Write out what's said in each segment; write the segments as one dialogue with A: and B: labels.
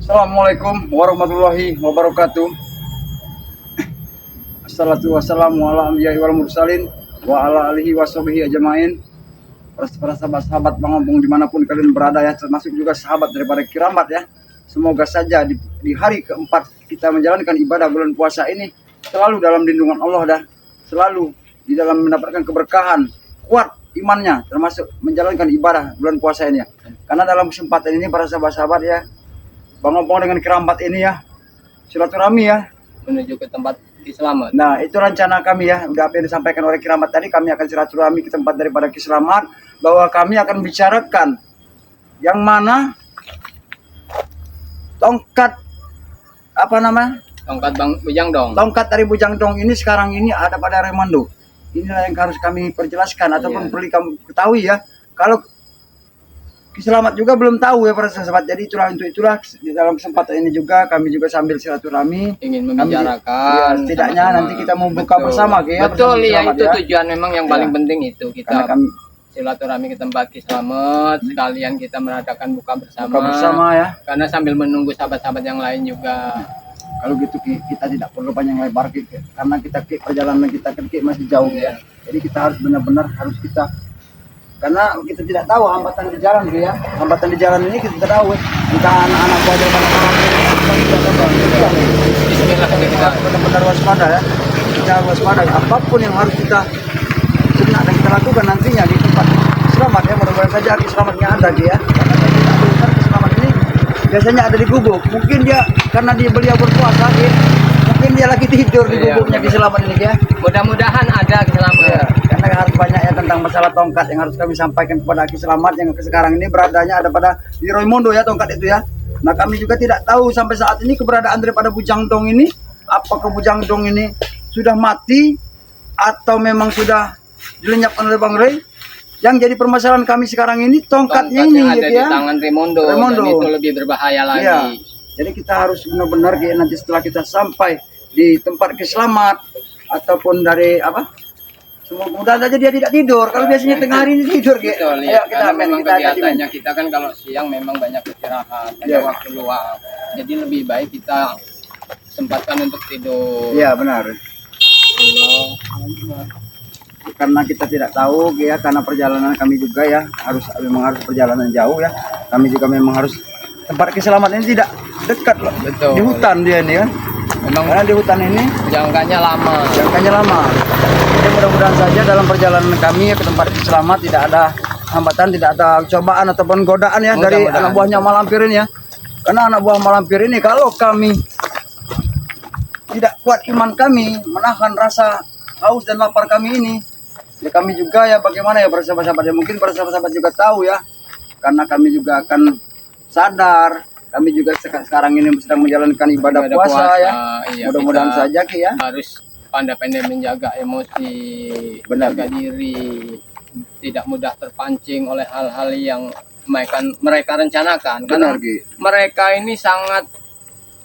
A: Assalamualaikum warahmatullahi wabarakatuh. Assalatu wassalamu ala anbiya'i wal mursalin wa ala alihi washabihi ajmain. Para sahabat-sahabat pengompong dimanapun kalian berada ya, termasuk juga sahabat daripada Kiramat ya. Semoga saja di hari keempat kita menjalankan ibadah bulan puasa ini selalu dalam lindungan Allah dah, selalu di dalam mendapatkan keberkahan, kuat imannya termasuk menjalankan ibadah bulan puasa ini ya. Karena dalam kesempatan ini para sahabat-sahabat ya, Pengompong dengan Kiramat ini ya, silaturahmi ya,
B: menuju ke tempat Kislamat.
A: Nah, itu rencana kami ya. Udah apa yang disampaikan oleh Kiramat tadi, kami akan silaturahmi ke tempat daripada Kislamat, bahwa kami akan bicarakan yang mana tongkat apa nama?
B: Tongkat Bujangdong.
A: Tongkat dari Bujangdong ini sekarang ini ada pada Raimondo. Inilah yang harus kami perjelaskan ataupun perlu kamu ketahui ya. Kalau Kislamat juga belum tahu ya para sahabat. Jadi itulah di dalam kesempatan ini juga kami juga sambil silaturahmi
B: ingin membicarakan.
A: Ya, setidaknya nanti kita mau buka bersama ya.
B: Betul ya, itu ya. Tujuan memang yang paling penting itu kita
A: kami
B: silaturahmi ke tempat Kislamat, sekalian kita mengadakan buka
A: bersama ya.
B: Karena sambil menunggu sahabat-sahabat yang lain juga.
A: Kalau gitu kita tidak perlu panjang lebar karena perjalanan kita masih jauh ya. Jadi kita harus benar-benar kita, karena kita tidak tahu hambatan di jalan ya. Hambatan di jalan ini kita tidak tahu. Entah anak-anak belajar
B: Bismillah, kita
A: benar-benar waspada ya. Kita harus waspada. Apapun yang harus kita sebenarnya kita lakukan nantinya di tempat Selamat ya. Mudah-mudahan saja Selamatnya ada ya. Karena saya tidak tahu Selamat ini biasanya ada di gubuk. Mungkin dia karena beliau berpuasa ya. Mungkin dia lagi tidur di gubuknya di Selamat ini ya.
B: Mudah-mudahan ada Kislamat.
A: Ya, karena harus banyak ya tentang masalah tongkat yang harus kami sampaikan kepada Aki Selamat yang sekarang ini beradanya ada pada di Raimondo ya, tongkat itu ya. Nah, kami juga tidak tahu sampai saat ini keberadaan daripada Bujangdong ini, apakah Bujangdong ini sudah mati atau memang sudah dilenyapkan oleh Bang Rey. Yang jadi permasalahan kami sekarang ini tongkatnya ini
B: ada
A: gitu
B: di
A: ya.
B: Tangan Raimondo. Dan itu lebih berbahaya lagi.
A: Ya. Jadi kita harus benar-benar ya, nanti setelah kita sampai di tempat Selamat ataupun dari apa? Mudah saja dia tidak tidur. Kalau biasanya tengah hari ini tidur gitu.
B: Ya, kita memang kegiatannya kita kan kalau siang memang banyak istirahat, ada waktu luang. Jadi lebih baik kita sempatkan untuk tidur.
A: Iya benar. Karena kita tidak tahu ya, karena perjalanan kami juga ya memang harus perjalanan jauh ya. Kami juga memang harus tempat Selamat ini tidak dekat loh.
B: Betul.
A: Di hutan dia ini kan. Memang karena di hutan ini
B: jangkanya lama.
A: Jadi mudah-mudahan saja dalam perjalanan kami ke tempat Selamat tidak ada hambatan, tidak ada cobaan ataupun godaan ya dari anak buahnya Malampir ini ya. Karena anak buah Malampir ini kalau kami tidak kuat iman kami menahan rasa haus dan lapar kami ini, ya kami juga ya bagaimana ya para sahabat-sahabat ya, mungkin para sahabat-sahabat juga tahu ya. Karena kami juga akan sadar kami juga sekarang ini sedang menjalankan ibadah puasa ya. Iya, mudah-mudahan saja ya.
B: Harus pandai-pandai menjaga emosi, menjaga diri, tidak mudah terpancing oleh hal-hal yang mereka rencanakan. Karena mereka ini sangat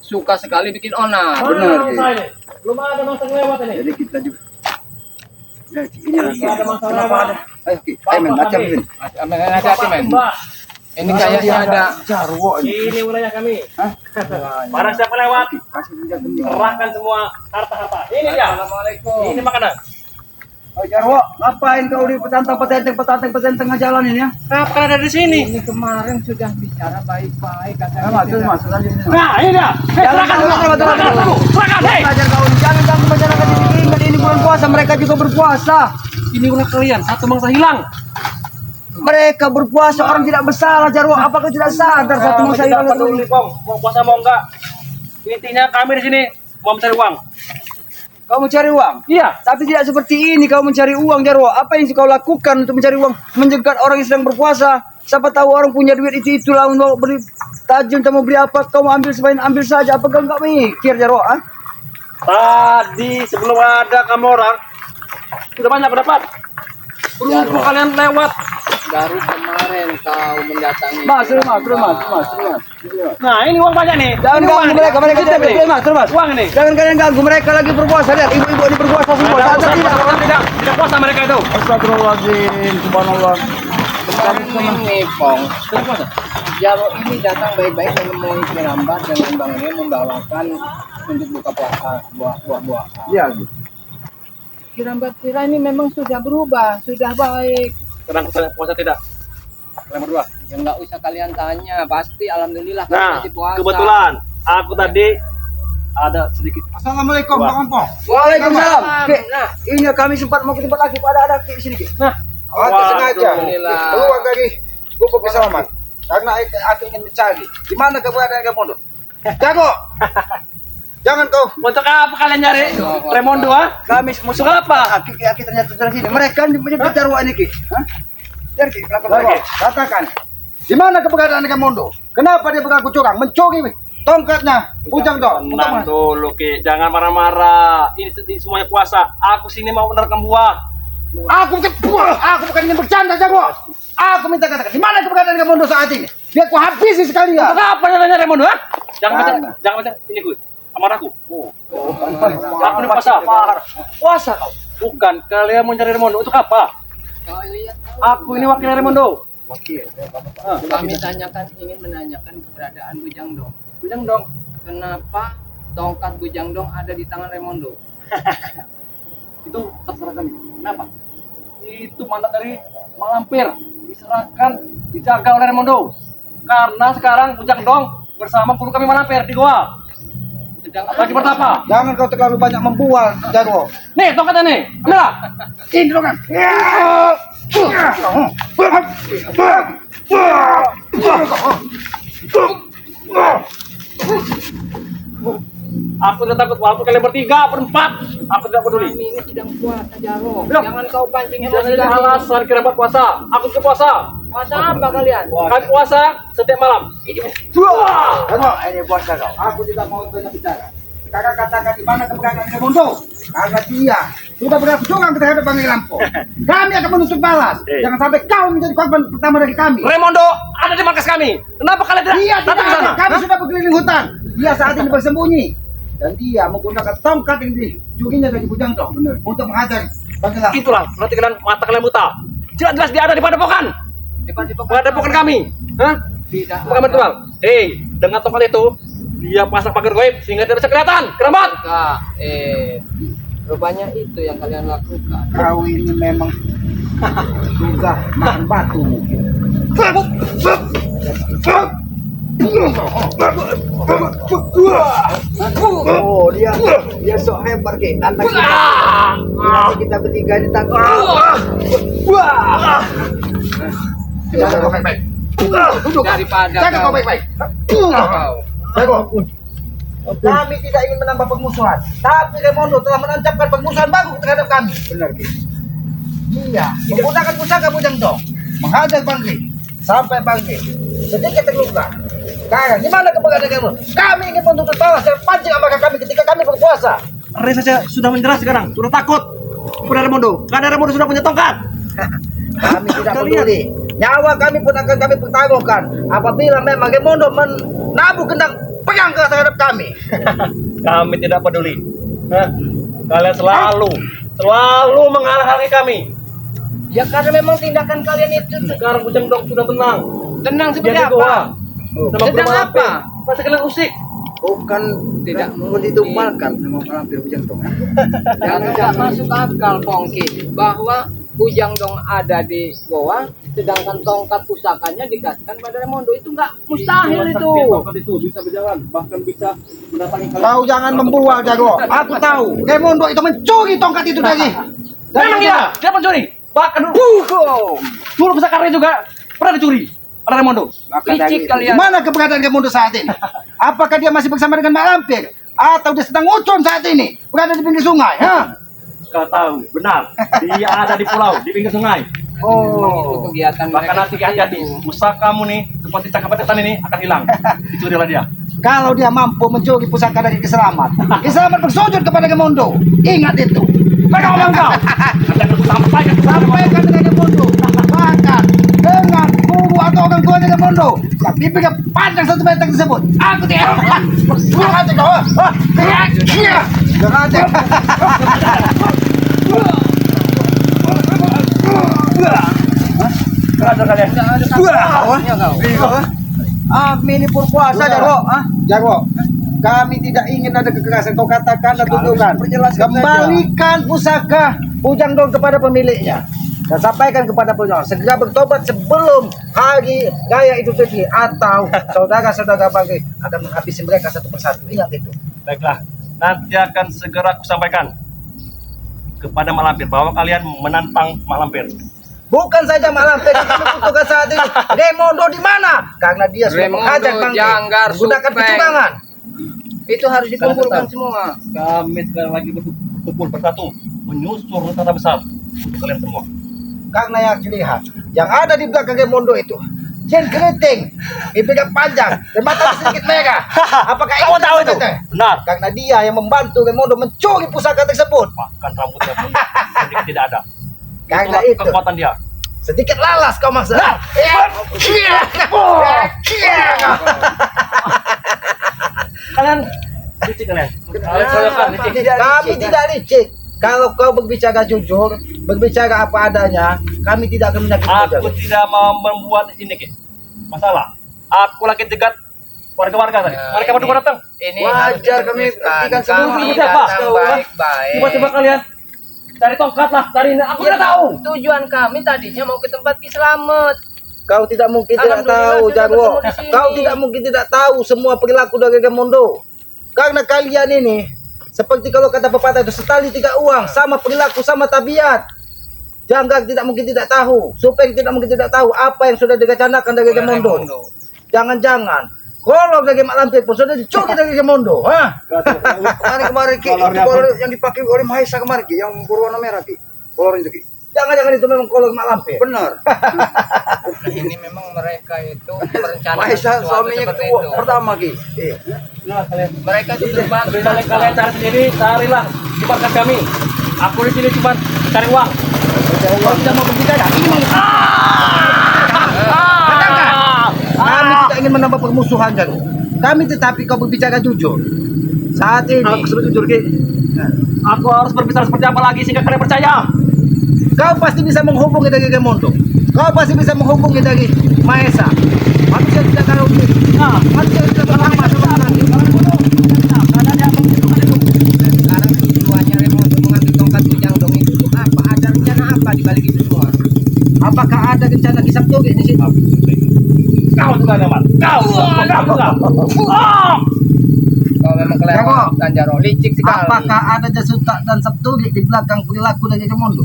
B: suka sekali bikin onar.
A: Benar.
C: Belum ada masa lewat ini.
A: Jadi kita juga. Ya, ini ada masalah. Ayo men,
B: hati-hati men. Ini kayaknya ada
A: jarwo ini.
C: Ini wilayah kami.
A: Hah?
C: Barang siapa lewat,
A: Kasih dia gini.
C: serahkan semua harta-harta. Ini dia.
B: Assalamualaikum.
C: Ini makanan.
A: Oh jarwo, ngapain kau di petantang tengah jalan ini ya?
C: Kapan ada di sini?
B: Ini kemarin sudah bicara baik-baik katanya.
A: Masuk aja sini.
C: Nah, ini dia. Serahkan semua. Serahkan. Hei.
A: Belajar kau, jangan ganggu masyarakat di sini. Ini bulan puasa, mereka juga berpuasa.
C: Ini ulah kalian. Satu mangsa hilang.
A: Mereka berpuasa, orang tidak bersalah jarwo. Apakah tidak sadar satu masa hilang
C: Tidak peduli, Kong. Mau puasa mau enggak? Intinya kami di sini mau mencari uang.
A: Kau mencari uang?
C: Iya.
A: Tapi tidak seperti ini kau mencari uang jarwo. Apa yang kau lakukan untuk mencari uang? Menjegat orang yang sedang berpuasa. Siapa tahu orang punya duit itulah mau beli tajam, mau beli apa? Kau mau ambil sebaik ambil saja. Apa kau enggak mikir jarwo? Ah?
C: Tadi sebelum ada kamu orang sudah banyak berdapat. Beruntung kalian lewat.
B: Baru kemarin kau mendatangi.
A: Mas.
C: Nah, ini uang banyak nih.
A: Jangan ganggu mereka mas.
C: Uang ini.
A: Jangan kalian ganggu mereka lagi berpuasa. Lihat ibu-ibu ini berpuasa semua.
C: Tidak puasa mereka itu.
A: Astagfirullahaladzim, subhanallah.
B: Kemarin ini Pong.
C: Tidak puasa.
B: Jarwo ini datang baik-baik menemui Kirambat dengan Bang Rio membawakan untuk buka puasa buah-buah.
A: Iya gitu.
B: Kirambat kira ini memang sudah berubah, sudah baik.
C: Sekarang puasa tidak? Kalian berdua.
B: Ya nggak usah kalian tanya, pasti alhamdulillah kalian
C: Nah,
B: masih puasa.
C: kebetulan aku tadi ada sedikit.
A: Assalamualaikum
C: Wah.
A: Bang Ompong. Waalaikumsalam.
B: Nah,
A: Ini kami sempat mau ke tempat lagi, ada di sini.
C: Nah,
A: Oh, sengaja.
B: Alhamdulillah.
A: Keluar dari gubuk keselamat. Karena aku ingin mencari di mana keberadaan Raimondo. Jago. Jangan kau.
C: untuk apa kalian nyari Raimondo?
A: Kami musuh apa? Aki ternyata dari sini. Mereka menyebut Jarwo ini, Ki. Hah? Jadi, Ki, katakan. Di mana keberadaan Raimondo? Kenapa dia mengaku curang? Mencuri tongkatnya. Ujang dong.
C: Tenang dulu, Ki. Jangan marah-marah. Ini semuanya puasa. Aku sini mau menerkam buah.
A: Aku bukan ingin bercanda, Jago. Aku minta katakan, di mana keberadaan Raimondo saat ini? Biar ku habisi sekalian.
C: Untuk apa namanya Raimondo? Jangan baca ini, Gue. Amarahku. Aku ini puasa. Puasa kau. Bukan, kalian mau cari Raimondo. Untuk apa?
B: kalian
C: Aku ini wakil Raimondo.
B: kami ingin menanyakan keberadaan Bujang Dong.
C: Bujang dong.
B: Kenapa tongkat Bujang Dong ada di tangan Raimondo?
C: Itu terserah kami. Kenapa? Itu mandat dari Malampir. Diserahkan, dijaga oleh Raimondo. Karena sekarang Bujang Dong bersama guru kami Malampir di goa.
B: Sedang
C: Lagi bertapa.
A: Jangan kau terlalu banyak membual, Jago.
C: Nih, tongkatnya nih. Ambillah.
A: Ini dong kan.
C: Aku tidak takut walaupun kalian bertiga, berempat. Aku tidak peduli.
B: kami ini sedang puasa, Jarwo.
C: Belum.
B: Jangan kau pancing
C: Jangan
B: emosi
C: jadi
B: kami.
C: alasan kira puasa. Aku juga puasa.
B: Puasa apa kalian?
C: Kami puasa setiap malam.
A: Jago, ini puasa kau. Aku tidak mau banyak bicara. Sekarang katakan di mana keberadaan Raimondo? Karena dia sudah berhasil curang terhadap Bang Lampo. Kami akan menuntut balas. Jangan sampai kau menjadi korban pertama dari kami.
C: Raimondo ada di markas kami. Kenapa kalian tidak
A: Dia tidak
C: datang ke
A: ada.
C: sana?
A: Kami sudah berkeliling hutan. Dia saat ini bersembunyi. Dan dia menggunakan tongkat yang dicurinya dari Bujang Dong untuk menghajar Bang Lampo.
C: Itulah, berarti kalian mata kalian buta. Jelas-jelas dia ada di padepokan. Padepokan kami. Hah?
B: Tidak.
C: Bukan betul. Dengan tongkat itu dia pasang pagar goib sehingga tidak bisa kelihatan. Keramat.
B: Kak, rupanya itu yang kalian lakukan.
A: Kau ini memang juga makan batu mungkin. Oh, dia sok hebat ke anak kita bertiga ditangkap. Jaga kau baik-baik. Duduk.
B: Daripada
A: Jaga kau
B: kau-
A: baik-baik.
B: kau
A: Jaga. Kami tidak ingin menambah permusuhan, tapi Raimondo telah menancapkan permusuhan baru terhadap kami. Benar, Ki. Iya, menggunakan pusaka Bujang Dong, menghajar Bang Ki, sampai Bang Ki sedikit terluka. Sekarang, di mana keberadaan kamu? Kami ingin menuntut balas dan pancing amarah kami ketika kami berpuasa.
C: Ray saja sudah menyerah sekarang. Sudah takut. Kepada Raimondo. Karena Raimondo sudah punya tongkat.
A: Kami tidak
C: Kalian-
A: peduli. Nyawa kami pun akan kami pertaruhkan apabila memang Raimondo menabuh gendang perang terhadap kami.
C: Kami tidak peduli. Hah? Kalian selalu menghalang-halangi kami.
B: Ya karena memang tindakan kalian itu
C: Sekarang Bujang Dong sudah tenang.
B: tenang
C: Dia
B: seperti
C: di
B: apa?
C: goa. Sama
B: Sedang
C: Guru Malampir.
B: apa?
C: Pasti kalian usik.
A: Bukan
B: Tidak
A: mau
B: mungkin.
A: ditumbalkan sama Malampir Bujang Dong.
B: Jangan nggak masuk akal, Pongki, bahwa Bujang Dong ada di goa, sedangkan tongkat pusakanya dikasihkan pada Raimondo. Itu nggak mustahil itu.
C: Tongkat itu bisa berjalan, bahkan bisa mendatangi kalian.
A: Kau jangan membual, Jago. Aku tahu. Raimondo itu mencuri tongkat itu dari.
C: Memang iya, dia pencuri. Bahkan dulu pusakarnya juga pernah dicuri oleh Raimondo.
B: Licik
A: Di
B: kalian.
A: mana keberadaan Raimondo saat ini? Apakah dia masih bersama dengan Malampir? Atau dia sedang ngucun saat ini? Berada di pinggir sungai? Ha?
C: Kau tahu, benar. Dia ada di pulau, di pinggir sungai.
B: Itu kegiatan
C: Bahkan
B: mereka.
C: nanti hati-hati, pusakamu nih, seperti cakap petetan ini akan hilang. Dicuri oleh dia.
A: Kalau dia mampu mencuri pusaka dari Keselamat, Keselamat bersujud kepada Raimondo. Ingat itu.
C: Kau ngomong kau. Nanti akan sampaikan ke sana.
A: Sampaikan dengan Raimondo. Bahkan dengan guru atau orang tua dengan Raimondo. Yang pipinya panjang 1 meter tersebut. Aku tidak. Kurang aja kau. Iya. Kurang aja.
C: Kau ada kalian.
B: Nggak ada kata-katanya kau.
A: ini berpuasa Jarwo.
D: Jarwo, kami tidak ingin ada kekerasan. Kau katakan dan tunjukkan.
A: Perjelaskan
D: Kembalikan pusaka Bujang Dong kepada pemiliknya. Dan sampaikan kepada Bujang, segera bertobat sebelum hari raya Idul Fitri atau saudara-saudara bagi akan menghabisi mereka satu persatu. Ingat itu.
C: Baiklah, nanti akan segera aku sampaikan kepada Mak Lampir bahwa kalian menantang Mak Lampir.
D: Bukan saja Mak Lampir, kami butuhkan saat ini. Remondo di mana? Karena dia sudah
B: Remondo,
D: menghajar Bang Ki,
B: Janggar,
D: menggunakan
B: Supeng.
D: kecurangan.
B: Itu harus dikumpulkan
C: Kalian
B: semua.
C: Kami sekarang lagi berkumpul bersatu menyusun rencana besar untuk kalian semua.
D: Karena yang dilihat, yang ada di belakang Remondo itu Jen keriting, bibirnya panjang, dan mata sedikit merah. Apakah
C: Kamu tahu itu?
D: Teteh?
C: Benar.
D: Karena dia yang membantu Remondo mencuri pusaka tersebut.
C: Bahkan rambutnya pun sedikit tidak ada.
D: Karena
C: Itulah
D: itu
C: kekuatan dia.
D: sedikit lalas kau maksa.
C: Kalian licik kalian. Kalian soalkan licik.
D: Kami tidak licik. Kalau kau berbicara jujur, berbicara apa adanya, kami tidak akan menyakiti
C: Aku tidak mau membuat ini Ki. Masalah. Aku lagi dekat warga-warga tadi. Mereka
B: Ini-
C: berdua datang.
B: Ini
A: Wajar
B: harus
A: kami
B: diteruskan.
A: buktikan semua.
B: Kami
C: Tidak, Pak.
B: datang baik-baik.
C: Tiba-tiba kalian cari tongkat lah, cari ini. Aku tidak tahu.
B: Tujuan kami tadinya mau ke tempat Ki Slamet.
D: Kau tidak mungkin tidak
B: Alhamdulillah
D: tahu,
B: sudah
D: Jarwo.
B: bertemu di sini.
D: Kau tidak mungkin tidak tahu semua perilaku dari Remondo. Karena kalian ini, seperti kalau kata pepatah itu, setali tiga uang, sama perilaku, sama tabiat. Janggar tidak mungkin tidak tahu, Supeng tidak mungkin tidak tahu apa yang sudah direncanakan dari
B: Oleh
D: Remondo.
B: Remondo.
D: Jangan-jangan, kolor dari Mak Lampir pun sudah dicuri dari Remondo. Hah?
A: Kemarin Ki, itu kolor yang dipakai oleh Mahesa kemarin Ki, yang berwarna merah Ki. Kolor itu Ki.
D: Jangan-jangan itu memang kolor Mak Lampir.
A: Benar.
B: Ini memang mereka itu merencanakan
A: Mahesa
B: sesuatu
A: suaminya
B: seperti
A: kedua,
B: itu.
A: pertama Ki. Iya.
C: Nah, kalian
B: Mereka itu berbangsa.
C: kalian cari sendiri, carilah di markas kami. Aku di sini cuma cari uang. Kalau tidak mau berbicara, ini mau.
D: Kami tidak ingin menambah permusuhan, kan? Kami tetapi kau berbicara jujur. Saat ini,
C: Aku sudah jujur Ki. Aku harus berbicara seperti apa lagi sehingga kalian percaya?
D: kau pasti bisa menghubungi dari Remondo. Kau pasti bisa menghubungi dari Mahesa. Manusia tidak tahu diri.
C: Nah,
D: Manusia tidak berlama sama nanti.
B: Sekarang tujuannya Remondo mengambil tongkat Bujang Dong itu untuk apa? Ada rencana apa di balik itu semua?
D: Apakah ada rencana kisah toge di situ?
C: kau juga nyaman. Kau juga.
B: Kau memang kelewatan Jaro, licik sekali.
D: Apakah ada jasuta dan sabtoge di belakang perilaku dari Remondo?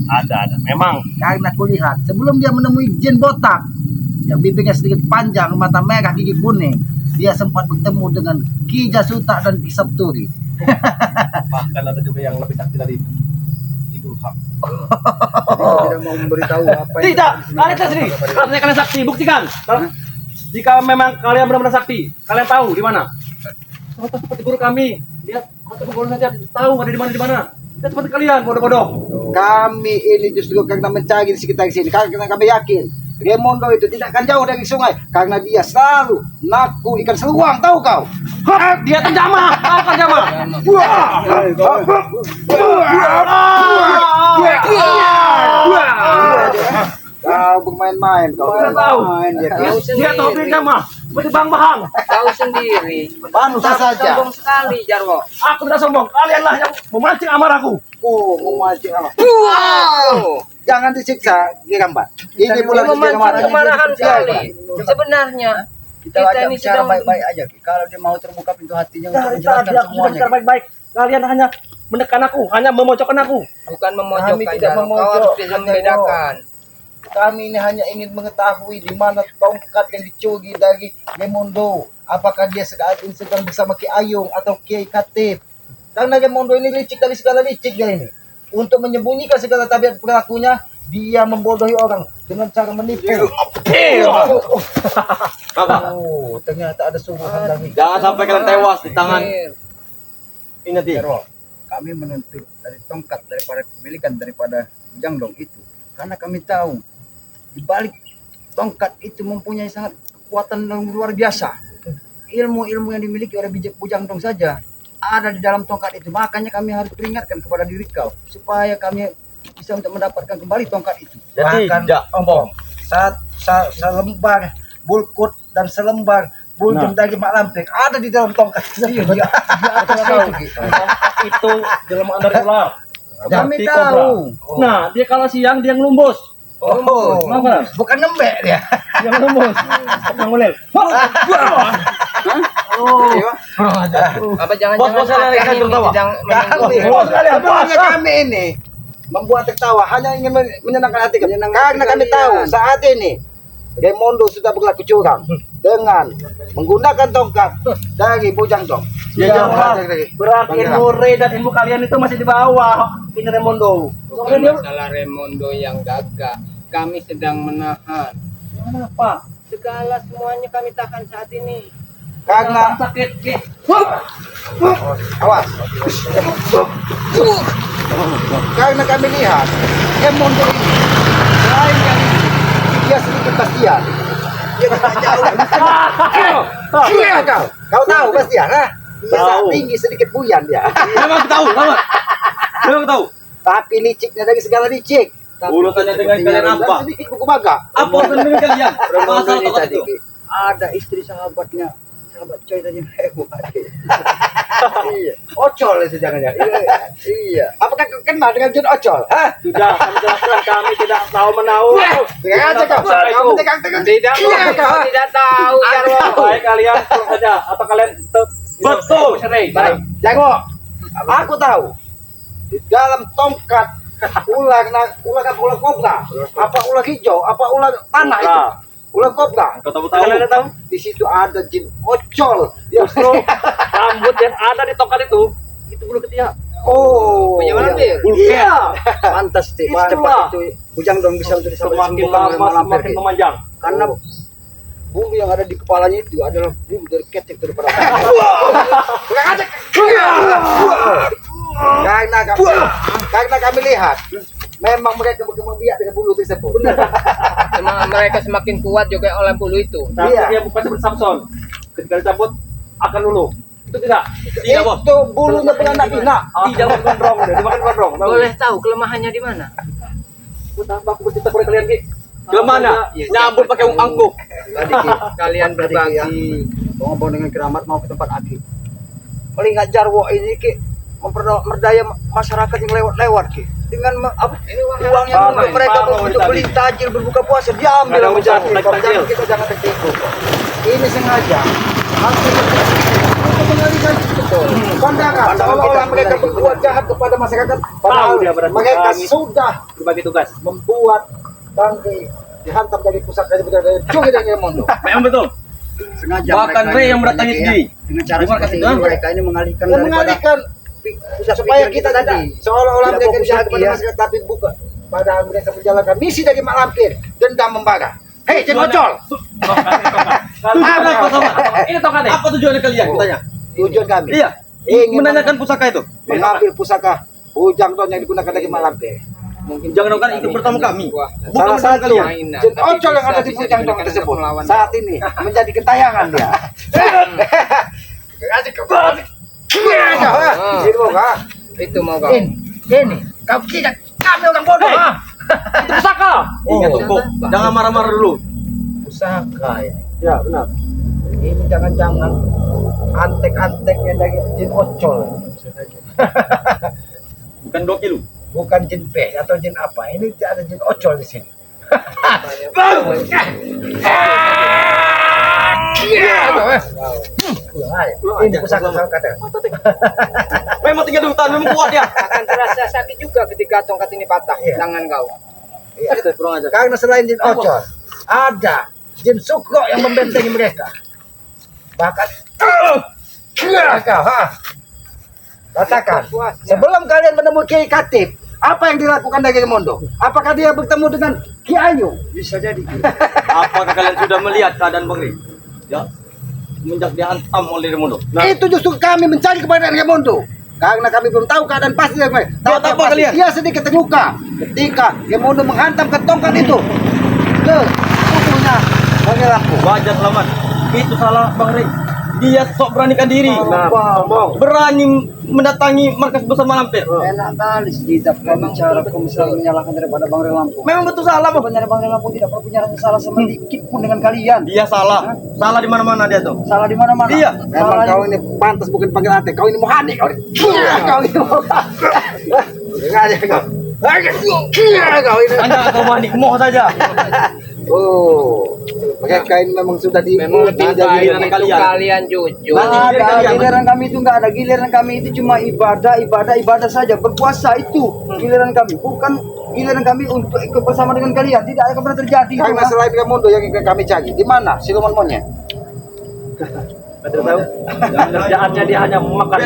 C: Ada. Memang.
D: Karena kulihat sebelum dia menemui jin botak yang bibirnya sedikit panjang, mata merah, gigi kuning, dia sempat bertemu dengan Ki Jasuta dan Ki Sabturi.
C: Bahkan ada juga yang lebih sakti dari Idul Haq.
A: Tidak mau memberitahu apa yang
C: Tidak, kalian lihat sendiri. Katanya kalian sakti, buktikan. Jika memang kalian benar-benar sakti, kalian tahu di mana. Sama seperti guru kami. Lihat, kata guru saja tahu ada di mana. Lihat seperti kalian, bodoh-bodoh.
D: Kami ini justru karena mencari di sekitar sini, karena kami yakin Remondo itu tidak akan jauh dari sungai, karena dia selalu naku ikan seluang, tahu kau?
C: Dia kan jama, tahu kan jama.
D: Kau bermain-main, kau
C: Kalian tahu.
D: bermain dia.
C: Dia tahu dia jama. Seperti bang-bang.
B: Tahu sendiri.
D: Manusia saja.
B: Sombong sekali Jarwo.
C: Aku tidak sombong. Kalianlah yang memancing amarahku.
D: Oh, memancing apa?
B: Wow.
D: Jangan disiksa, Girambat. Ini
B: Ini
D: bulan
B: memancing kemarahan sekali.
D: Iya.
B: Sebenarnya
A: kita
B: kita
A: ajak
B: ini
A: bicara
B: sedang
A: baik-baik aja Ki. Kalau dia mau terbuka pintu hatinya untuk
C: Dari
A: menjelaskan
C: tadi aku sudah
A: semuanya.
C: bicara
A: Ki.
C: baik-baik. Kalian hanya menekan aku, hanya memojokkan aku.
B: bukan
D: Kami
B: memojokkan
D: tidak
B: Jarwo. Kau
D: memojok,
B: harus bisa
D: Jarwo.
B: membedakan.
D: Kami ini hanya ingin mengetahui di mana tongkat yang dicuri dari Remondo. Apakah dia saat ini sedang bersama Ki Ayung atau Kiai Katib? Karena Remondo ini licik dari segala licik dia ini. Untuk menyembunyikan segala tabiat perilakunya, dia membodohi orang dengan cara menipu. Oh, ternyata ada suruhan dari
E: Jangan sampai kalian tewas di tangan ini nanti.
A: Jarwo, kami menuntut dari tongkat daripada kepemilikan daripada Bujang Dong itu karena kami tahu di balik tongkat itu mempunyai sangat kekuatan yang luar biasa. Ilmu-ilmu yang dimiliki oleh Bujang Dong saja ada di dalam tongkat itu. Makanya kami harus peringatkan kepada diri kau supaya kami bisa untuk mendapatkan kembali tongkat itu.
E: Jadi
D: bahkan
E: tidak
D: ombong saat selembar bulkut dan selembar bujang daging mak lampir ada di dalam tongkat
A: Iya,
D: tersebut.
A: di atas itu.
C: Itu jelmaan dari ular.
A: Kami
C: Seperti
A: tahu.
C: kobra. Nah, dia kalau siang dia ngelumbus.
D: Oh,
C: Kenapa?
D: bukan nembek dia.
C: Dia ngelumbus. Yang mulai.
B: Apa jangan-jangan
C: Bos-bos kalian
B: kami
C: yang tertawa.
B: sedang
D: Kami,
C: Bos, kalian,
D: hanya kami ini membuat tertawa hanya ingin menyenangkan hati kami. Karena kami tahu saat ini Raimundo sudah berlaku curang dengan menggunakan tongkat dari Bujang Dong.
C: Ya, jangan. Berarti ilmu Ray dan ilmu kalian itu masih di bawah. Ini Raimundo.
B: bukan masalah Raimundo yang gagah. Kami sedang menahan.
C: Kenapa?
B: Segala semuanya kami tahan saat ini.
D: Karena
C: Sakit.
D: awas. Karena kami lihat Raimundo ini selain yang dia sedikit Bastian. Dia tidak jauh. Iya kau tahu Bastian, ha? Dia sangat
C: Tahu.
D: tinggi sedikit buyan dia.
C: Memang tahu, lama. Memang tahu.
D: Tapi liciknya dari segala licik.
C: Urusannya dengan kalian
D: Dan
C: apa?
D: sedikit buku baga.
C: Apa urusan dengan kalian?
A: Raimundo
C: Masalah
A: ini
C: tongkat
A: tadi
C: itu.
A: ada istri sahabatnya, sahabat coy tadi hebat.
D: Iya. Ocol itu jangan-jangan.
A: Iya.
D: Apakah kau kenal dengan Jun Ocol? Hah?
C: Sudah, kami jelaskan kami tidak tahu menahu.
D: Dengar aja kau. Kamu tegang-tegang.
B: Tidak,
D: Iya, kau.
B: tidak tahu Jarwo.
C: Baik kalian pulang saja. Apa kalian betul?
B: Baik.
D: Jago. Aku tahu. Di dalam tongkat ular kobra. Apa ular hijau? Apa ular tanah itu? Ular kobra.
C: Kau tahu kalian tahu?
D: Di situ ada jin Ocol.
C: Justru rambut yang ada di tongkat itu bulu ketiak.
D: Oh.
B: Punya malampir?
D: Iya.
A: Pantas sih,
C: Itulah.
A: secepat itu Bujang Dong bisa untuk
C: Semakin
A: disembuhkan oleh
C: lama
A: malampir.
C: semakin memanjang.
A: Karena bulu yang ada di kepalanya itu adalah bulu dari ketek daripada
D: Dengar aja. Karena kami lihat memang mereka berkembang biak dengan bulu tersebut.
B: Mereka semakin kuat juga oleh bulu itu.
C: Tapi
D: Iya.
C: dia bukan seperti Samson. Ketika dicabut akan luluh. Itu tidak. Tidak, Bos.
D: Itu bulunya beranak pinak.
C: Tidak gondrong, dimakan gondrong.
B: Boleh tahu kelemahannya di mana?
C: Aku bercerita kepada kalian, Ki. Kemana? Nyambut pakai angkuh.
A: tadi Ki,
B: Kalian
A: tadi Ki, ya,
B: berbagi.
A: ngomong dengan keramat mau ke tempat Aki. Melihat Jarwo ini Ki memperdaya masyarakat yang lewat-lewat Ki. Dengan uang yang untuk mereka untuk beli tajil berbuka puasa diambil
C: Ada
A: sama
C: ucapan
A: Jarwo.
C: lagi tajil.
A: Kita jangan tertipu. Ini sengaja. Untuk mengalihkan pandangan seolah-olah mereka berbuat jahat kepada masyarakat. Padahal
C: dia berarti
D: mereka
C: kami.
D: sudah
C: Berbagi tugas.
D: membuat bangkai dihantam dari pusaka dari curi dari Raimundo.
C: Memang betul.
A: Sengaja
C: Bahkan
A: mereka
C: Ray
A: ini
C: yang mendatangi
A: banyak, ya,
C: Ji.
A: dengan cara
C: Gimana
A: seperti
C: kasih
A: ini
C: tahu?
A: mereka ini mengalihkan
D: Dan mengalihkan
A: pusat
D: supaya
A: pikir
D: kita tidak seolah-olah
A: Tidak
D: mereka
A: fokus
D: jahat
A: lagi,
D: kepada
A: ya.
D: masyarakat tapi bukan padahal mereka menjalankan misi dari Mak Lampir dendam membara. Hei Jin Ocol,
C: Ini tongkat apa tujuannya kalian? Tanya.
D: tujuan kami
C: Iya.
D: ingin
C: Menanyakan pusaka itu.
D: mengambil pusaka Bujang Don yang digunakan dari Mak Lampir.
B: Mungkin
C: Jangan dong itu pertama kami.
D: Salah satu
C: kalian.
D: Jin Ocol yang ada di Bujang Don tersebut saat ini menjadi kentayangan dia. Jin Boga.
B: itu mau kau.
D: Ini kau tidak kami orang bodoh.
C: Itu pusaka. Ingat Koko, jangan marah-marah dulu.
D: Pusaka ini.
C: Ya, benar.
D: Ini jangan-jangan antek-anteknya dari Jin Ocol.
C: Bukan 2 kilo.
D: Bukan jin P atau jin apa. Ini ada jin Ocol di sini. Ini pusaka kata.
C: Memang tinggal di hutan, memang kuat ya.
B: Akan terasa sakit juga ketika tongkat ini patah
D: Iya.
B: tangan kau.
C: Kurang aja.
D: Karena selain jin Ocol, ada jin Sukro yang membentengi mereka. Bahkan katakan, sebelum kalian menemui Kiai Katib, apa yang dilakukan dari Raimundo? Apakah dia bertemu dengan Ki Ayu?
A: bisa jadi.
C: Apakah kalian sudah melihat keadaan Bang Ri? Ya. Semenjak dihantam oleh Raimundo.
D: Itu justru kami mencari keberadaan Raimundo. Karena kami belum tahu keadaan pasti dari mereka.
C: Tahu
D: Tapi
C: apa
D: pasti
C: kalian?
D: dia sedikit terluka ketika Raimundo menghantam ke tongkat itu ke tubuhnya Bang Lampu.
C: Wajar selamat. Itu salah Bang Ri.
E: Dia sok beranikan diri. Berani mendatangi markas besar Malampir.
A: Enak kali sejak kamu cara kamu selalu menyalahkan daripada Bang Lampung.
E: Memang betul salah, Bang.
A: Sebenarnya Bang Lampung tidak pernah punya rasa salah sama dikit pun dengan kalian.
E: Dia salah. Salah di mana-mana dia tuh.
A: Salah di mana-mana.
E: Iya.
D: Memang kau ini pantas bukan panggil ate. Kau ini mau hanik kau. Kau ini mau. Dengar aja kau. Kau ini.
E: Anda kau manik moh saja.
D: Oh, mereka ini memang sudah di
B: Memang lebih
E: Jadi
B: baik
E: anak
B: itu
E: kalian.
B: kalian jujur.
A: Nggak ada giliran kami itu nggak ada giliran kami itu cuma ibadah saja berpuasa itu giliran kami bukan giliran kami untuk ikut bersama dengan kalian tidak akan pernah terjadi.
D: karena selain Gamondo yang kami cari. Di mana Siluman monyet?
C: Kerjaannya dia hanya makan.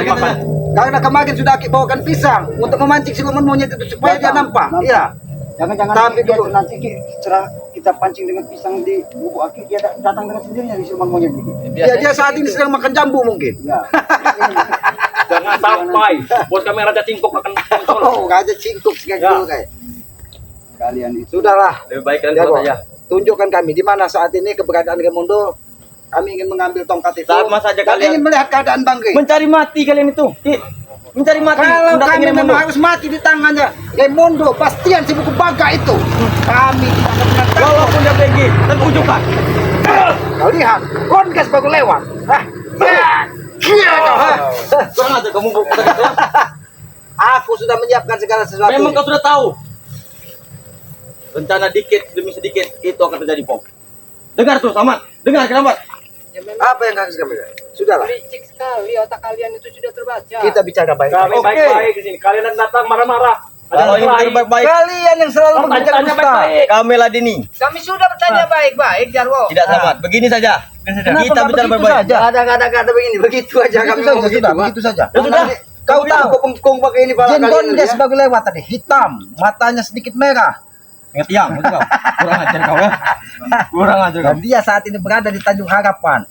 D: Karena kemarin sudah Aki bawakan pisang untuk memancing siluman monyet itu supaya dia nampak. Iya.
A: Jangan-jangan
D: Tapi
A: dia
D: dulu-
A: nanti setelah kita pancing dengan pisang di bubuk aki dia datang dengan sendirinya di siluman monyet ini.
D: Dia saat ini sedang makan jambu mungkin.
A: Ya.
C: Jangan sampai bos kami Raja Cingkuk akan muncul.
D: Oh, raja cingkuk sekali
C: Ya.
D: dulu kayak.
A: Kalian itu
D: Sudahlah.
E: Lebih baik kalian
D: Jago.
E: keluar saja.
D: Tunjukkan kami di mana saat ini keberadaan Gamondo. Kami ingin mengambil tongkat itu.
E: Saat masa saja
D: dan
E: kalian-
D: ingin melihat keadaan Bang Gri.
E: Mencari mati kalian itu. Mencari mati.
D: Kalau
E: Mendatangi
D: kami
E: Raimondo.
D: memang harus mati di tangannya Gamondo, Bastian si buku baga itu. Kami tidak akan pernah tahu.
E: Walaupun dia pergi, dan ujungkan.
D: Kau lihat, kongas baru lewat. Hah?
E: Kurang aja kamu
D: Aku sudah menyiapkan segala sesuatu.
E: Memang kau sudah tahu. Rencana dikit demi sedikit itu akan terjadi, Pong. Dengar tuh, Samad. Dengar, Samad.
B: Ya, memang
D: Apa yang harus kami lakukan? Sudahlah,
B: licik sekali otak kalian itu sudah terbaca.
D: kita bicara baik.
C: Kami baik-baik di sini. Kalian datang marah-marah. Ada
E: Kalau
C: yang
E: ini
C: lain.
E: baik-baik,
D: Kalian yang selalu
C: Tanya
D: berbicara dusta.
C: baik-baik.
E: kami ladini.
B: Kami sudah bertanya baik-baik, Jarwo.
E: Tidak, Samad. Begini saja.
A: Kenapa
E: Kita
A: nggak
E: bicara
A: begitu
E: baik-baik.
A: saja?
D: Nggak ada begini. Begitu aja kami
A: Begitu
D: ngomong
A: saja,
D: begitu.
A: sudah, begitu saja.
E: Ya sudah.
D: Kau tahu kok pakai ini pala
A: Jin
D: kalian
A: Gondes
D: ya?
A: baru lewat tadi, hitam, matanya sedikit merah.
E: Ingat yang, betul kau. Kurang ajar kau ya. Kurang ajar kau.
A: Dan dia saat ini berada di Tanjung Harapan,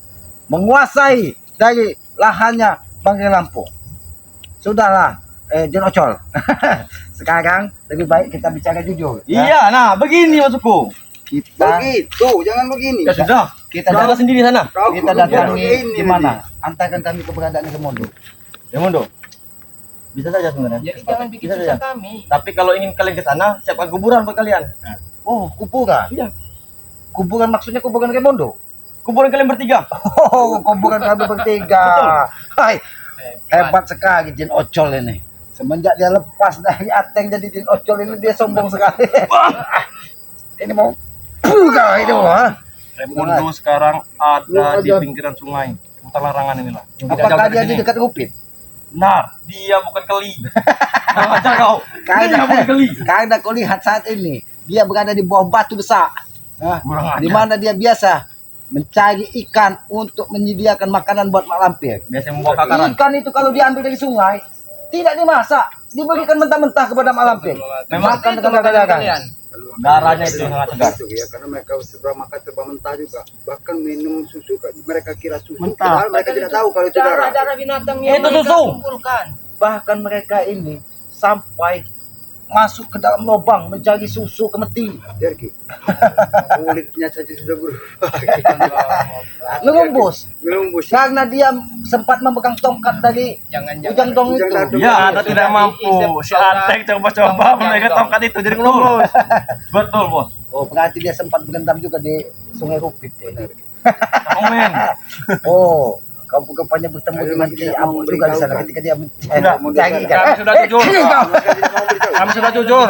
A: menguasai dari lahannya Bang Lampung. Sudahlah, Jin Ocol. Sekarang lebih baik kita bicara jujur. ya.
E: Iya, nah begini maksudku.
A: Kita
D: Begitu, jangan begini.
E: Ya sudah.
A: kita
E: Jaga sendiri sana.
D: Kau
A: kita
D: kudu
A: datangi
D: ini
A: di mana? Antarkan kami keberadaan Gamondo.
E: Ya, Mondo. Bisa saja sebenarnya.
B: Jadi jangan bikin
E: Bisa
B: susah
E: saja.
B: kami.
E: Tapi kalau ingin kalian ke sana, siapkan kuburan buat kalian.
A: Oh, kuburan.
E: Iya.
A: Kuburan maksudnya kuburan Gamondo.
E: Kuburan kalian bertiga.
A: Oh, kuburan kami bertiga. Hai, hebat sekali Jin Ocol ini. Semenjak dia lepas dari Ateng jadi Jin Ocol ini dia sombong sekali. Ini mau buka itu ha.
C: Raimundo sekarang ada di pinggiran sungai. Hutan larangan inilah.
A: Apakah dia di dekat Rupit?
C: Benar, dia bukan keli. Kurang ajar kau. Dia bukan keli.
A: Karena kau lihat saat ini dia berada di bawah batu besar. Nah,
C: Kurang ajar.
A: di mana dia biasa mencari ikan untuk menyediakan makanan buat mak lampir.
E: Biasa membawa kakaran.
A: Ikan itu kalau diambil dari sungai tidak dimasak, diberikan mentah-mentah kepada mak lampir.
E: Memang
A: Makan
B: itu
A: dengan
B: makanan
A: dagangan.
B: kalian.
E: Darahnya itu sangat segar.
D: Itu ya, karena mereka serba makan serba mentah juga. Bahkan minum susu mereka kira susu.
A: Mentah.
D: Padahal mereka tidak tahu kalau itu darah.
B: Darah-darah binatang yang
E: Itu
B: mereka
E: susu.
B: kumpulkan.
A: Bahkan mereka ini sampai masuk ke dalam lubang mencari susu kemeti.
D: Jerky. Kulitnya saja sudah
A: Menembus.
D: melumbus.
A: Karena dia sempat memegang tongkat dari
B: Jangan-jangan.
A: ujang dong itu.
D: Ujang dong.
C: Ya, Anda tidak mampu. Si Ateng coba-coba memegang tongkat itu jadi ngelurus. Betul, Bos.
A: Oh, berarti dia sempat berendam juga di Sungai Rupit. Ya.
C: Komen.
A: Oh, kampung-kampungnya bertemu dengan Ki Amuk juga di sana ketika dia mencari ikan.
C: Kami sudah jujur. Kami sudah jujur.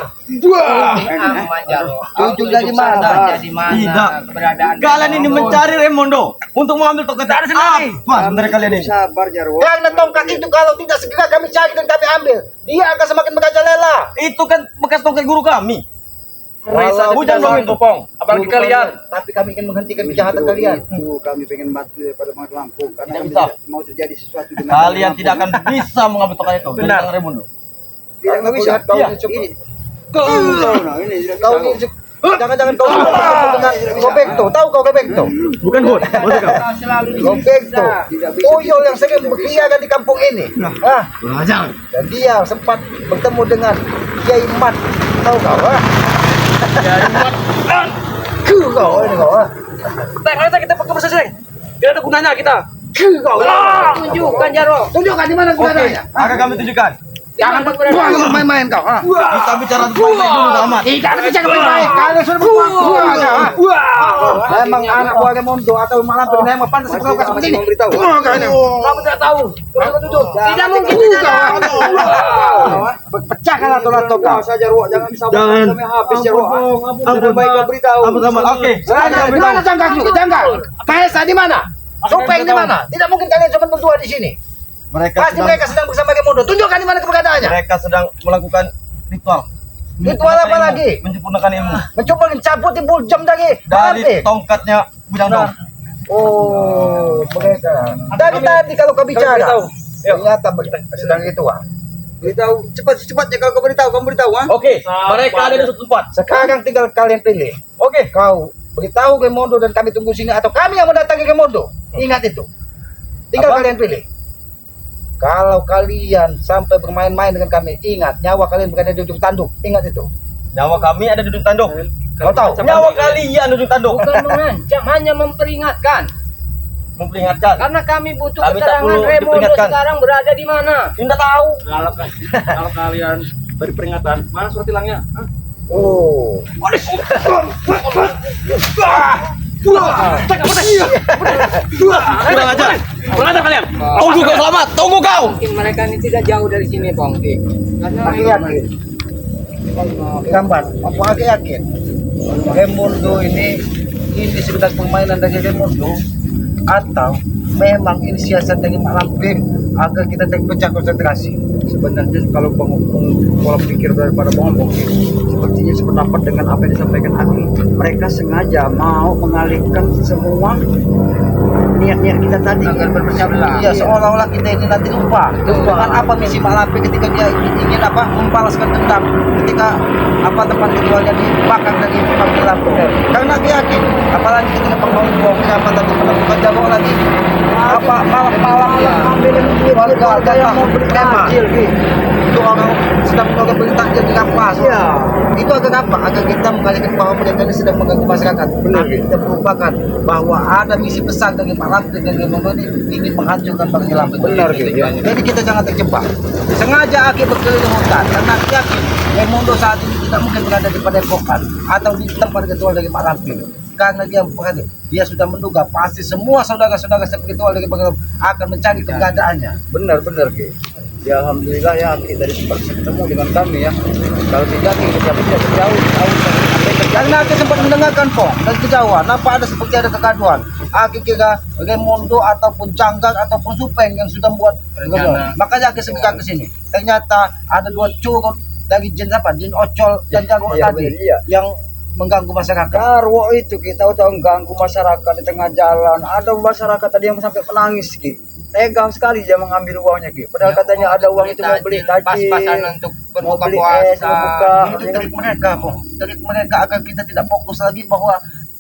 B: Aman, Jarwo.
A: Jujur dari mana?
B: Jadi mana
E: Tidak.
B: keberadaan
E: Kalian ini mencari Raimondo untuk mengambil tongkat dari sendiri. Apa sebenarnya kalian ini?
D: Sabar Jarwo.
A: Karena tongkat itu kalau tidak segera kami cari dan kami ambil, dia akan semakin merajalela.
E: Itu kan bekas tongkat guru kami.
A: Walau
E: Hujan
A: tidak
E: dong
A: mampu.
E: itu, Pong. Apalagi kalian.
A: Tapi kami ingin menghentikan kejahatan kalian.
D: Itu kami pengen mati daripada Bang Lampung karena
E: Tidak
D: kami
E: bisa.
D: tidak mau terjadi sesuatu dengan
E: Kalian tidak akan bisa mengambil tongkat itu.
C: Benar.
E: Dari Raimondo.
D: tidak bisa. Kau
E: Iya.
D: ini kau ini tidak
A: Kau
D: bisa.
A: ini jangan-jangan kau dengan Gobekto. Tahu kau Gobekto?
E: Bukan Hud.
B: Kau selalu
A: Gobekto.
D: Tidak bisa.
A: Tuyul yang sering berkeliaran di kampung ini. Ah,
E: Kurang ajar.
A: dan dia sempat bertemu dengan Kiai Mat. Tahu kau? Ah? Kau ini kau. Ah.
C: Ayo kita pakai proses, Tidak ada gunanya kita.
B: Tunjukkan Jarwo.
A: Tunjukkan di mana keberadaannya.
E: Akan kami tunjukkan.
B: Jangan
A: Buang main-main kau. Ha?
E: Kita bicara baik-baik dulu, Ahmad.
A: Jangan bicara baik-baik. Kalian sudah berbuang. Emang anak buah Raimondo atau malam ini yang pantas kau seperti ini. Buang kalian.
B: Kamu tidak tahu. Tidak mungkin tidak ada.
A: Pecahkanlah tulang-tulang kau saja, Ruh. Jangan disabar sampai habis ya, Ruh.
E: Ampun, baik beritahu. Ampun, oke.
A: Di mana Jangkang juga? Jangkang. Kaisa di mana? Supeng di mana? Tidak mungkin kalian cuma berdua di sini. Pasti mereka sedang bersama Raimondo. Tunjukkan di mana keberadaannya.
E: Mereka sedang melakukan ritual.
A: Ritual apa lagi?
E: Menyempurnakan ilmu.
A: Mencoba mencabut di buljam dari
E: Dari tongkatnya Bujang Dong.
A: Oh, mereka. Dari tadi kalau kau bicara, ternyata sedang ritual. Beritahu cepat-cepatnya kalau kau beritahu, ha?
E: Oke, mereka ada di suatu tempat.
A: Sekarang tinggal kalian pilih. Oke, kau beritahu Raimondo dan kami tunggu sini atau kami yang mendatangi Raimondo. Ingat itu. Tinggal kalian pilih. Kalau kalian sampai bermain-main dengan kami, ingat nyawa kalian berada di ujung tanduk. Ingat itu.
E: Nyawa kami ada di ujung tanduk.
A: Kau tahu?
E: Nyawa kalian di ujung tanduk.
B: Bukan mengancam, hanya memperingatkan.
E: Memperingatkan.
B: Karena kami butuh
E: Kami tak
B: keterangan
E: perlu
B: Raimondo
E: diperingatkan.
B: sekarang berada di mana.
E: Tidak tahu.
C: Kalau kalian beri peringatan, mana surat tilangnya? Hah?
A: Oh.
E: Kurang ajar.
C: Kurang ada kalian.
E: Tunggu kau selamat. Tunggu kau.
B: Mungkin mereka ini tidak jauh dari sini, Pongki. Karena
A: Aku yakin. Gambar, aku agak yakin. Raimondo ini sekedar permainan dari Raimondo atau memang ini siasat dari Mak Lampir agar kita terpecah konsentrasi. Sebenarnya kalau pola pikir daripada Bang sepertinya sependapat dengan apa yang disampaikan Aki. Mereka sengaja mau mengalihkan semua niat-niat kita tadi
B: agar berpecah belah.
A: Iya, seolah-olah kita ini nanti lupa dengan apa misi Mak Lampir ketika dia ingin membalaskan dendam ketika tempat ritualnya dibakar dari Mak Lampir. Karena dia yakin, apalagi ketika pengompong siapa tadi menemukan jago lagi malam-malam warga yang mau beli takjil itu orang sedang melakukan beli takjil di kapas. Itu agak apa? Agar kita mengalihkan bahwa mereka ini sedang mengganggu masyarakat. Benar. Kita melupakan bahwa ada misi besar dari Mak Lampir dan Raimondo ini ingin menghancurkan Bang Lampir. Benar gitu. Jadi kita jangan terjebak. Sengaja Aki berkeliling hutan karena Aki yakin Raimondo saat ini tidak mungkin berada di Padepokan atau di tempat ritual dari Mak Lampir. Karena dia sudah menduga pasti semua saudara-saudara spiritual dari Bang Lampir akan mencari keberadaannya. Benar Ki. Ya alhamdulillah ya kita sempat ketemu dengan kami ya. Kalau tidak kita bisa jauh. Karena Aki sempat mendengarkan dari kejauhan apa ada seperti ada kegaduhan. Aki kira Raimondo ataupun Canggar ataupun Supeng yang sudah membuat makanya Aki segera ke sini. Ternyata ada dua curut dari jin Ocol dan Jago tadi yang mengganggu masyarakat. Karwo itu kita tahu mengganggu masyarakat di tengah jalan. Ada masyarakat tadi yang sampai menangis Ki. Tega sekali dia mengambil uangnya Ki. Padahal katanya ada uang itu mau beli tajil,
B: pas-pasan untuk berbuka
A: puasa. Itu
B: Itu
A: trik mereka, Trik mereka agar kita tidak fokus lagi bahwa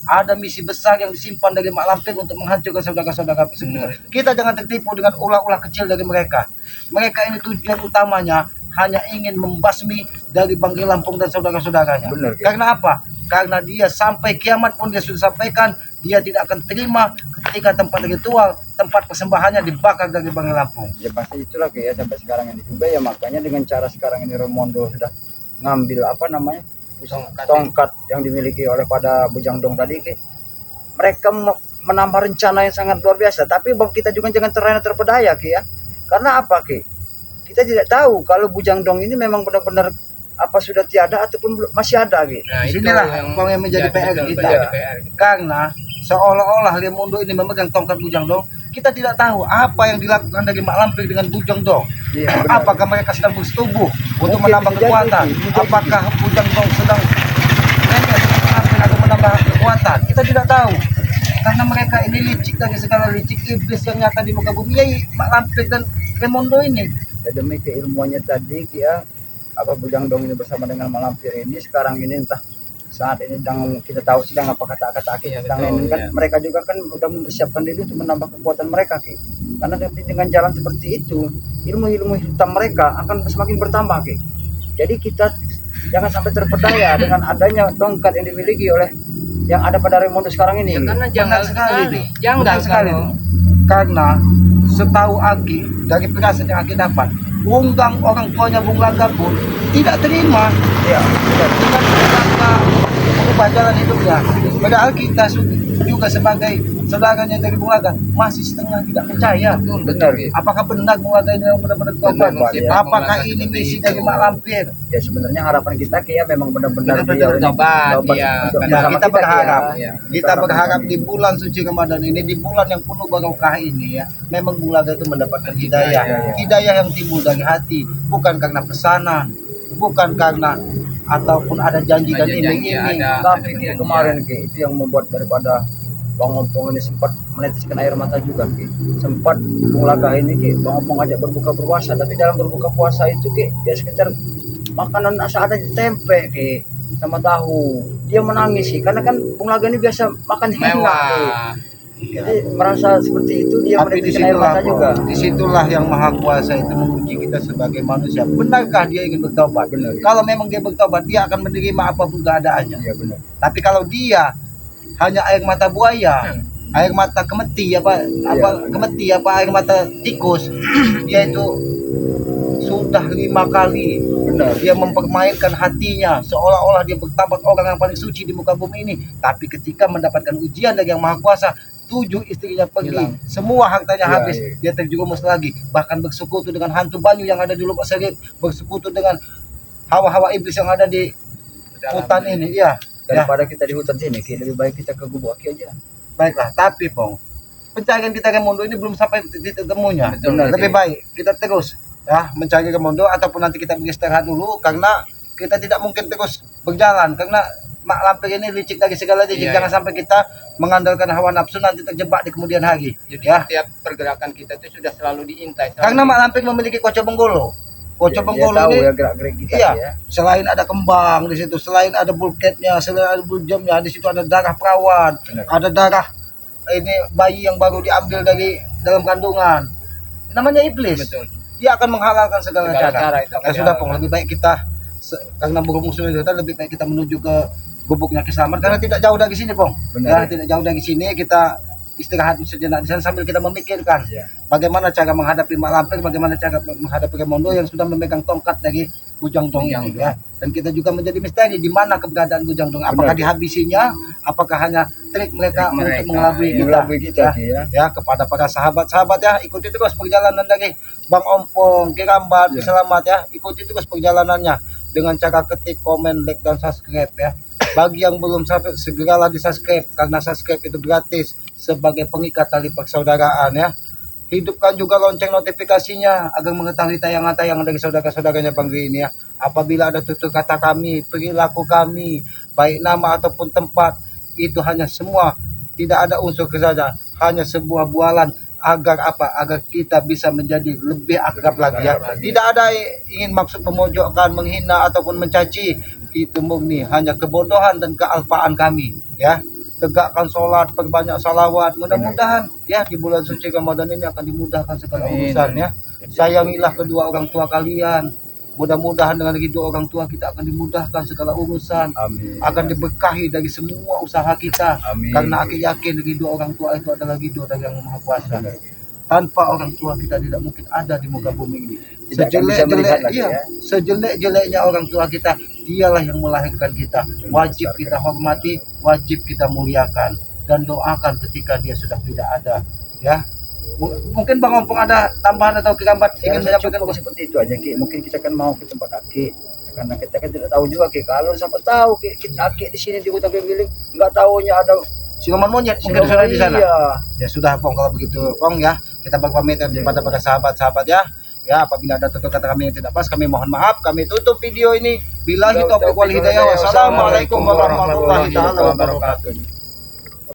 A: ada misi besar yang disimpan dari Mak Lampir untuk menghancurkan saudara-saudara sebenarnya. Kita jangan tertipu dengan ulah-ulah kecil dari mereka. Mereka ini tujuan utamanya hanya ingin membasmi dari Bang Lampung dan saudara-saudaranya. Karena apa? Karena dia sampai kiamat pun dia sudah sampaikan dia tidak akan terima ketika tempat ritual, tempat persembahannya dibakar dari Bang Lampung. Ya pasti itulah ya sampai sekarang ini juga ya, makanya dengan cara sekarang ini Raimondo sudah ngambil tongkat yang dimiliki oleh pada Bujang Dong tadi Ki. Mereka menambah rencana yang sangat luar biasa, tapi Bang kita juga jangan terpedaya Ki ya. Karena apa Ki? Kita tidak tahu kalau Bujang Dong ini memang benar-benar sudah tiada ataupun masih ada Ki.
B: Nah,
A: Inilah yang menjadi PR kita. Karena seolah-olah Raimondo ini memegang tongkat Bujang Dong, kita tidak tahu apa yang dilakukan dari Mak Lampir dengan Bujang Dong. Apakah mereka sedang bersetubuh untuk menambah kekuatan? Apakah Bujang Dong sedang menambah kekuatan? Kita tidak tahu. Karena mereka ini licik dari segala licik iblis yang nyata di muka bumi. Ya Mak Lampir dan Raimondo ini. Demi keilmuannya tadi ya, Bujang Dong ini bersama dengan Mak Lampir ini sekarang ini entah saat ini kita tahu sedang apa kata-kata Ki ini kan mereka juga kan udah mempersiapkan diri untuk menambah kekuatan mereka Ki. Karena dengan jalan seperti itu ilmu-ilmu hitam mereka akan semakin bertambah Ki. Jadi kita jangan sampai terpedaya dengan adanya tongkat yang dimiliki oleh yang ada pada Raimondo sekarang ini.
B: Ya, karena janggal sekali.
A: Janggal sekali.
D: Karena setahu Aki, dari penjelasan yang Aki dapat, undang orang tuanya Bung Laga pun tidak terima
A: Ya,
D: dengan rangka mengubah jalan hidupnya. Padahal kita juga sebagai saudaranya dari Bung Laga masih setengah tidak percaya.
A: benar gitu.
D: Apakah benar Bung Laga ini yang benar-benar tobat?
A: Benar, Pak, ya.
D: Apakah ini misi dari Mak Lampir?
A: Ya sebenarnya harapan kita Ki ya memang benar-benar
D: Benar-benar
A: beliau ini
B: tobat,
A: tobat
B: iya.
A: untuk
B: Ya,
A: bersama
D: kita berharap.
A: Ki, ya.
D: Kita berharap di bulan suci Ramadan ini, di bulan yang penuh barokah ini ya, memang Bung Laga itu mendapatkan hidayah. Hidayah yang timbul dari hati, bukan karena pesanan, bukan karena ataupun ada janji dan iming-iming.
A: Tapi Ki, kemarin Ki, itu yang membuat daripada Bang Ompong ini sempat meneteskan air mata juga Ki. Sempat Bung Laga ini Ki, Bang Ompong ajak berbuka puasa, tapi dalam berbuka puasa itu Ki, ya sekitar makanan ada tempe Ki sama tahu. Dia menangis sih karena kan Bung Laga ini biasa makan enak Ki.
B: Mewah.
A: Jadi merasa seperti itu dia
D: Tapi
A: meneteskan air mata juga.
D: disitulah yang Maha Kuasa itu menguji kita sebagai manusia. Benarkah dia ingin bertobat?
A: Benar.
D: Kalau memang dia bertobat, dia akan menerima apapun keadaannya.
A: Iya benar.
D: Tapi kalau dia hanya air mata buaya, air mata kemeti kemeti air mata tikus, dia itu sudah 5 kali benar dia mempermainkan hatinya seolah-olah dia bertobat orang yang paling suci di muka bumi ini. Tapi ketika mendapatkan ujian dari yang Maha Kuasa, 7 istrinya pergi,
B: Hilang.
D: semua hartanya
A: Ya,
D: habis, dia terjerumus lagi, bahkan bersekutu dengan hantu banyu yang ada di lubuk serip, bersekutu dengan hawa-hawa iblis yang ada di hutan ini. Ya,
A: Daripada kita di hutan sini Ki, lebih baik kita ke Gubuk Aki aja.
D: baiklah. Tapi Pong, pencarian kita Kemondo ini belum sampai titik temunya.
B: Betul,
D: Lebih baik kita terus ya mencari Kemondo, ataupun nanti kita beristirahat dulu, karena kita tidak mungkin terus berjalan karena Mak Lampir ini licik dari segala licik.
B: Iya,
D: Jangan sampai kita mengandalkan hawa nafsu nanti terjebak di kemudian hari.
B: Jadi
D: Ya,
B: setiap pergerakan kita itu sudah selalu diintai.
D: karena Mak Lampir memiliki Koco Benggolo. Koco
A: Dia
D: Benggolo
A: tahu
D: ini
A: ya gerak-gerik kita
D: iya,
A: ya.
D: selain ada kembang di situ, selain ada bulketnya, selain ada buljamnya, di situ ada darah perawan,
A: Benar.
D: ada darah ini bayi yang baru diambil dari dalam kandungan. Namanya iblis.
B: Betul.
D: Dia akan menghalalkan segala
B: Segala
D: cara.
B: cara itu akan
D: Ya sudah,
B: dihalalkan.
D: Pong, lebih baik kita karena berhubung sudah lebih baik kita menuju ke Gubuknya Ki Slamet karena tidak jauh dari sini, Pong.
A: Benar.
D: Ya, tidak jauh dari sini, kita istirahat sejenak di sana sambil kita memikirkan
A: Iya.
D: bagaimana cara menghadapi Mak Lampir, bagaimana cara menghadapi Kemondo yang sudah memegang tongkat dari Bujang Dong ini ya. Dan kita juga menjadi misteri di mana keberadaan Bujang Dong. Apakah dihabisinya, apakah hanya trik mereka
B: Trik mereka,
D: untuk mengelabui
B: ya.
D: kita.
A: Mengelabui kita
D: Ya.
A: Ki ya.
D: Ya, kepada para sahabat-sahabat ya, ikuti terus perjalanan dari Bang Ompong, Ki Rambat, Ki Slamet ya. Ikuti terus perjalanannya dengan cara ketik, komen, like, dan subscribe ya. Bagi yang belum subscribe, segeralah di subscribe karena subscribe itu gratis sebagai pengikat tali persaudaraan ya. Hidupkan juga lonceng notifikasinya agar mengetahui tayangan-tayangan dari saudara-saudaranya Bang Gri ini ya. Apabila ada tutur kata kami, perilaku kami, baik nama ataupun tempat, itu hanya semua tidak ada unsur kesadaran, hanya sebuah bualan agar apa? Agar kita bisa menjadi lebih akrab lagi ya. Tidak ada ingin maksud memojokkan, menghina ataupun mencaci. Itu murni hanya kebodohan dan kealpaan kami ya. Tegakkan sholat, perbanyak salawat, mudah-mudahan ya di bulan suci Ramadan ini akan dimudahkan segala urusan ya. Sayangilah kedua orang tua kalian, mudah-mudahan dengan ridho orang tua kita akan dimudahkan segala urusan,
A: Amin.
D: akan diberkahi dari semua usaha kita.
A: Amin.
D: Karena aku yakin ridho orang tua itu adalah ridho dari Yang Maha Kuasa. Tanpa orang tua kita tidak mungkin ada di muka bumi ini.
A: Tidak akan bisa melihat lagi,
D: Iya,
A: ya.
D: sejelek-jeleknya orang tua kita, dialah yang melahirkan kita. Wajib kita hormati, wajib kita muliakan dan doakan ketika dia sudah tidak ada. Ya, mungkin Bang Ompong ada tambahan atau Kirambat ingin menyampaikan
A: cukup seperti itu aja Ki. Mungkin kita kan mau ke tempat Aki karena kita kan tidak tahu juga Ki. Kalau siapa tahu Ki, kita Aki di sini di hutan keliling nggak tahunya ada
D: siluman monyet mungkin sudah di sana.
A: Iya.
D: Ya sudah Pong, kalau begitu Pong ya, kita berpamit kepada para sahabat-sahabat ya. Ya, apabila ada tutur kata kami yang tidak pas, kami mohon maaf. Kami tutup video ini. Billahi taufiq wal hidayah. Wassalamualaikum warahmatullahi wabarakatuh.